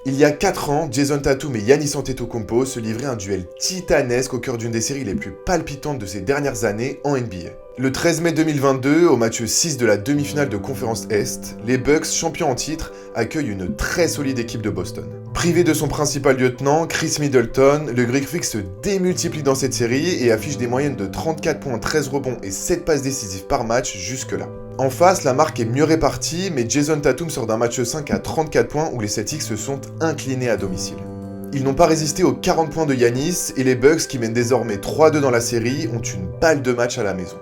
Il y a 4 ans, Jason Tatum et Giannis Antetokounmpo se livraient un duel titanesque au cœur d'une des séries les plus palpitantes de ces dernières années en NBA. Le 13 mai 2022, au match 6 de la demi-finale de Conférence Est, les Bucks, champions en titre, accueillent une très solide équipe de Boston. Privé de son principal lieutenant, Chris Middleton, le Greek Freak se démultiplie dans cette série et affiche des moyennes de 34 points, 13 rebonds et 7 passes décisives par match jusque-là. En face, la marque est mieux répartie, mais Jason Tatum sort d'un match 5 à 34 points où les Celtics se sont inclinés à domicile. Ils n'ont pas résisté aux 40 points de Giannis et les Bucks, qui mènent désormais 3-2 dans la série, ont une balle de match à la maison.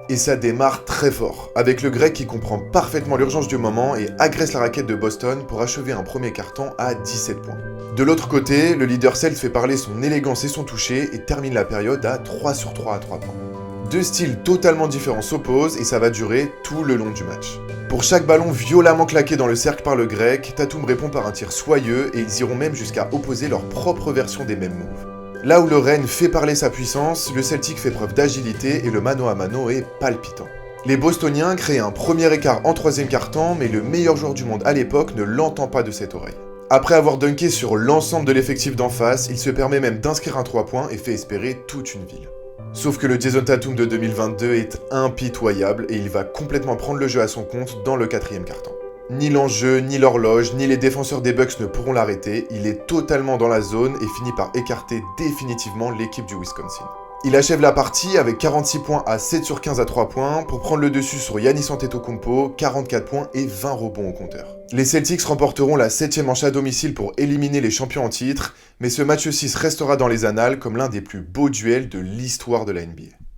Et ça démarre très fort, avec le Grec qui comprend parfaitement l'urgence du moment et agresse la raquette de Boston pour achever un premier quart-temps à 17 points. De l'autre côté, le leader Celt fait parler son élégance et son toucher et termine la période à 3 sur 3 à 3 points. Deux styles totalement différents s'opposent et ça va durer tout le long du match. Pour chaque ballon violemment claqué dans le cercle par le Grec, Tatum répond par un tir soyeux et ils iront même jusqu'à opposer leur propre version des mêmes moves. Là où le Reign fait parler sa puissance, le Celtic fait preuve d'agilité et le mano à mano est palpitant. Les Bostoniens créent un premier écart en troisième quart-temps, mais le meilleur joueur du monde à l'époque ne l'entend pas de cette oreille. Après avoir dunké sur l'ensemble de l'effectif d'en face, il se permet même d'inscrire un 3 points et fait espérer toute une ville. Sauf que le Jason Tatum de 2022 est impitoyable et il va complètement prendre le jeu à son compte dans le quatrième quart-temps. Ni l'enjeu, ni l'horloge, ni les défenseurs des Bucks ne pourront l'arrêter, il est totalement dans la zone et finit par écarter définitivement l'équipe du Wisconsin. Il achève la partie avec 46 points à 7 sur 15 à 3 points pour prendre le dessus sur Giannis Antetokounmpo, 44 points et 20 rebonds au compteur. Les Celtics remporteront la 7ème manche à domicile pour éliminer les champions en titre, mais ce match 6 restera dans les annales comme l'un des plus beaux duels de l'histoire de la NBA.